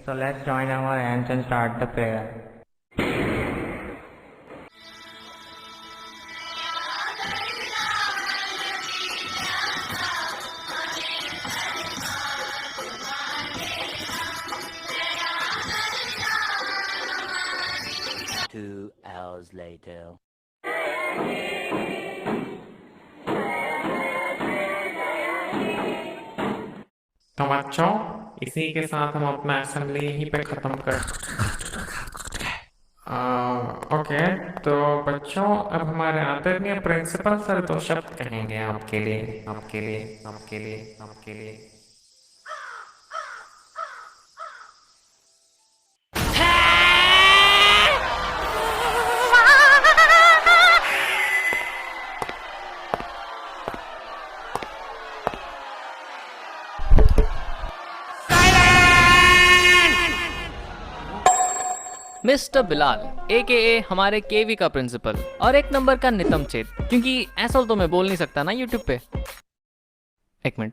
So let's join our hands and start the prayer. Two hours later. तो बच्चों, इसी के साथ हम अपना असेंबली यहीं पे खत्म कर ओके। तो बच्चों, अब हमारे आदरणीय प्रिंसिपल सर दो शब्द कहेंगे आपके लिए, आपके लिए, आपके लिए, आपके लिए। मिस्टर बिलाल AKA हमारे केवी का प्रिंसिपल और एक नंबर का नितम चेत, क्योंकि ऐसा तो मैं बोल नहीं सकता ना यूट्यूब पे। एक मिनट।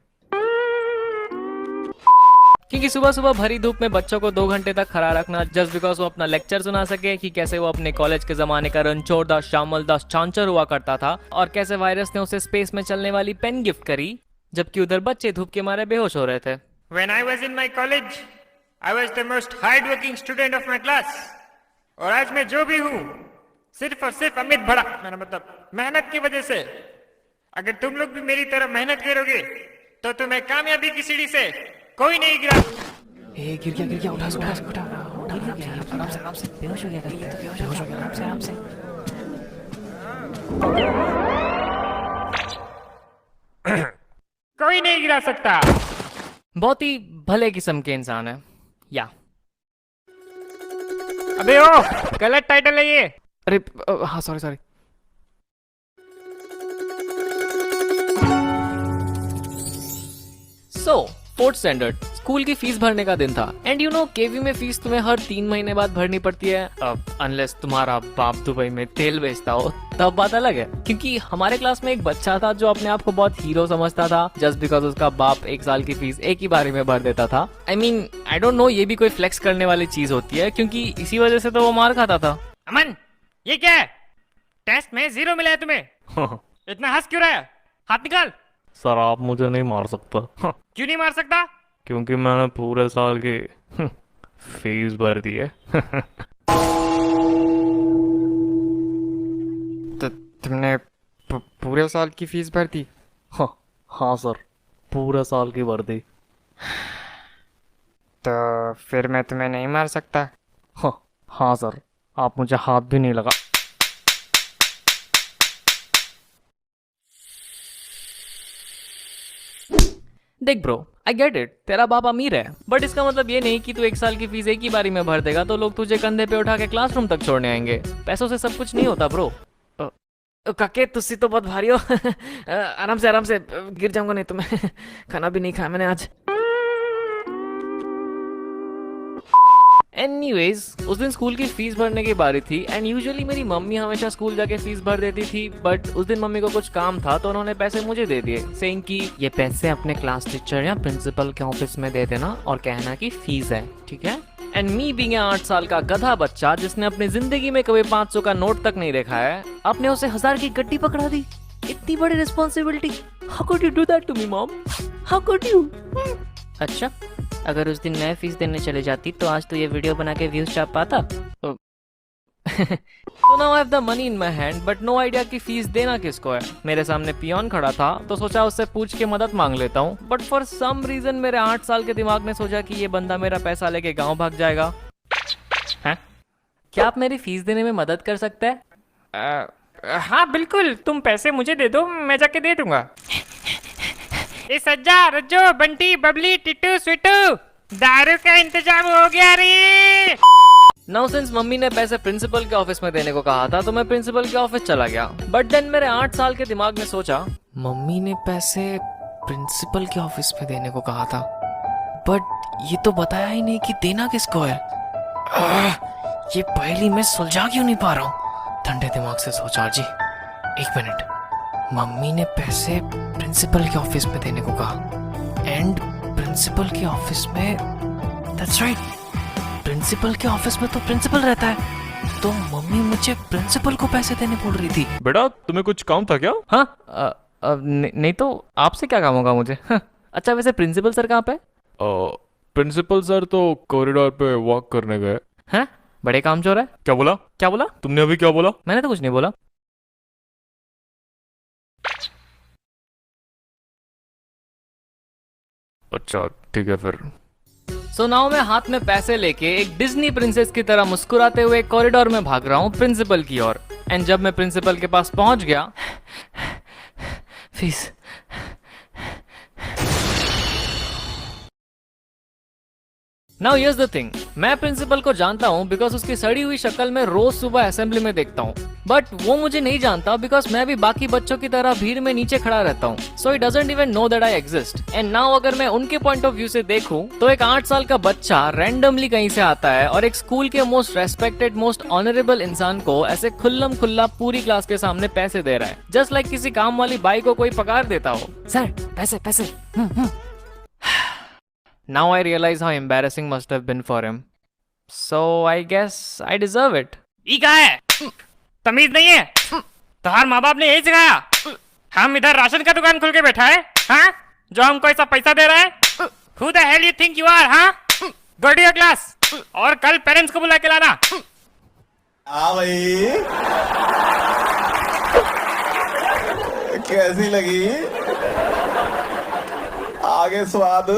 क्योंकि सुबह सुबह भरी धूप में बच्चों को 2 घंटे तक खड़ा रखना जस्ट बिकॉज वो अपना लेक्चर सुना सके कि कैसे वो अपने कॉलेज के जमाने का रणछोड़ दास श्यामल दास चांचर हुआ करता था और कैसे वायरस ने उसे स्पेस में चलने वाली पेन गिफ्ट करी, जबकि उधर बच्चे धूप के मारे बेहोश हो रहे थे। When I was in my college, I was the most hard-working student of my class. और आज मैं जो भी हूँ सिर्फ और सिर्फ अमित भड़ा, मेरा मतलब मेहनत की वजह से। अगर तुम लोग भी मेरी तरह मेहनत करोगे तो तुम्हें कामयाबी की सीढ़ी से कोई नहीं गिरा। गिर गया उठा आराम से बेहोश हो गया आराम से। कोई नहीं गिरा सकता। बहुत ही भले किस्म के इंसान है या। अबे ओ, गलत टाइटल है ये। अरे हाँ सॉरी। सो 4th स्टैंडर्ड स्कूल की फीस भरने का दिन था एंड यू नो केवी में फीस तुम्हें हर 3 महीने बाद भरनी पड़ती है, अनलेस तुम्हारा बाप दुबई में तेल बेचता हो, तब बात अलग है। क्योंकि हमारे क्लास में एक बच्चा था जो अपने आप को बहुत हीरो समझता था जस्ट बिकॉज उसका बाप 1 साल की फीस एक ही बारी में भर देता था। आई डोंट नो ये भी कोई फ्लेक्स करने वाली चीज होती है, क्योंकि इसी वजह से तो वो मार खाता था। अमन, ये क्या है? टेस्ट में 0 मिला है तुम्हें। इतना हंस क्यों रहा है? हाथ निकाल। सर, आप मुझे नहीं मार सकता। क्यों नहीं मार सकता? क्योंकि मैंने पूरे साल की फीस भर दी है। तो तुमने पूरे साल की फीस भर दी? हाँ सर, पूरे साल की भर दी। तो फिर मैं तुम्हें नहीं मार सकता? हाँ सर, आप मुझे हाथ भी नहीं लगा। देख ब्रो, आई गेट इट, तेरा बाप अमीर है, बट इसका मतलब ये नहीं कि तू 1 साल की फीस एक ही बारी में भर देगा तो लोग तुझे कंधे पे उठा के क्लासरूम तक छोड़ने आएंगे। पैसों से सब कुछ नहीं होता ब्रो। काके तुसी तो बहुत भारी हो। आराम से गिर जाऊंगा नहीं तो मैं। खाना भी नहीं खाया मैंने आज। एनीवेज, उस दिन स्कूल की फीस भरने की बारी थी एंड यूजुअली मेरी मम्मी हमेशा स्कूल जाके फीस भर देती थी, बट उस दिन मम्मी को कुछ काम था तो उन्होंने पैसे मुझे दे दिए, सेइंग कि ये पैसे अपने क्लास टीचर या प्रिंसिपल के ऑफिस में दे देना और कहना कि फीस है, ठीक है। एंड मी बीइंग 8 साल का गधा बच्चा जिसने अपनी जिंदगी में कभी 500 का नोट तक नहीं देखा है, आपने उसे 1000 की गड्डी पकड़ा दी। इतनी बड़ी responsibility. How could you do that to me mom? How could you? अच्छा, अगर उस दिन मैं फीस देने चले जाती तो आज तो ये वीडियो बना के व्यूज छाप पाता। So now I have the money in my hand, but no idea कि फीस देना किसको है। मेरे सामने पियोन खड़ा था तो सोचा उससे पूछ के मदद मांग लेता हूँ, बट फॉर सम रीजन मेरे 8 साल के दिमाग ने सोचा कि ये बंदा मेरा पैसा लेके गांव भाग जाएगा। हैं? क्या आप मेरी फीस देने में मदद कर सकते हैं? हाँ बिल्कुल, तुम पैसे मुझे दे दो, मैं जाके दे दूंगा। ए सज्जा, रज्जो, बंटी, बबली, टिट्टू, स्वीटू, दारू का इंतजाम हो गया रे। नाउ सिंस मम्मी ने पैसे प्रिंसिपल के ऑफिस में देने को कहा था तो मैं प्रिंसिपल के ऑफिस चला गया, बट देन मेरे 8 साल के दिमाग ने सोचा मम्मी ने पैसे प्रिंसिपल के ऑफिस में देने को कहा था, बट ये तो बताया ही नहीं कि देना किसको है। ये पहली मैं सुलझा क्यों नहीं पा रहा हूँ? ठंडे दिमाग से सोचा जी, 1 मिनट, मम्मी ने पैसे प्रिंसिपल के ऑफिस में देने को कहा एंड प्रिंसिपल के ऑफिस में, दैट्स राइट, प्रिंसिपल के ऑफिस में तो प्रिंसिपल रहता है, तो मम्मी मुझे प्रिंसिपल को पैसे देने बोल रही थी। बेटा तुम्हें कुछ काम था क्या? हाँ नहीं तो आपसे क्या काम होगा मुझे। हाँ, अच्छा वैसे प्रिंसिपल सर कहाँ पे? प्रिंसिपल सर तो कॉरिडोर पे वॉक करने गए। हैं? बड़े कामचोर है। क्या बोला? क्या बोला? तुमने अभी क्या बोला? मैंने तो कुछ नहीं बोला। अच्छा ठीक है फिर। सो नाउ मैं हाथ में पैसे लेके एक डिज्नी प्रिंसेस की तरह मुस्कुराते हुए कॉरिडोर में भाग रहा हूँ प्रिंसिपल की ओर। एंड जब मैं प्रिंसिपल के पास पहुंच गया, fees now here's the thing, मैं प्रिंसिपल को जानता हूँ बिकॉज उसकी सड़ी हुई शक्ल में रोज सुबह असेंबली में देखता हूँ, बट वो मुझे नहीं जानता बिकॉज मैं भी बाकी बच्चों की तरह भीड़ में नीचे खड़ा रहता हूँ। So he doesn't even know that I exist. And now अगर मैं उनके पॉइंट ऑफ व्यू से देखूं तो एक 8 साल का बच्चा रैंडमली कहीं से आता है और एक स्कूल के मोस्ट रेस्पेक्टेड मोस्ट ऑनरेबल इंसान को ऐसे खुल्लम खुल्ला पूरी क्लास के सामने पैसे दे रहा है, जस्ट लाइक किसी काम वाली बाई को कोई पगार देता हो। सर पैसे पैसे। Now I realize how embarrassing must have been for him. So I guess I deserve it. ई क्या है? तमीज नहीं है? तुम्हारे माँ बाप ने यही सिखाया? हम इधर राशन का दुकान खोल के बैठा है, हाँ? जो हमको ऐसा पैसा दे रहा है? Who the hell you think you are, हाँ? Go to your class. और कल पेरेंट्स को बुला के लाना। भाई कैसी लगी? आगे स्वाद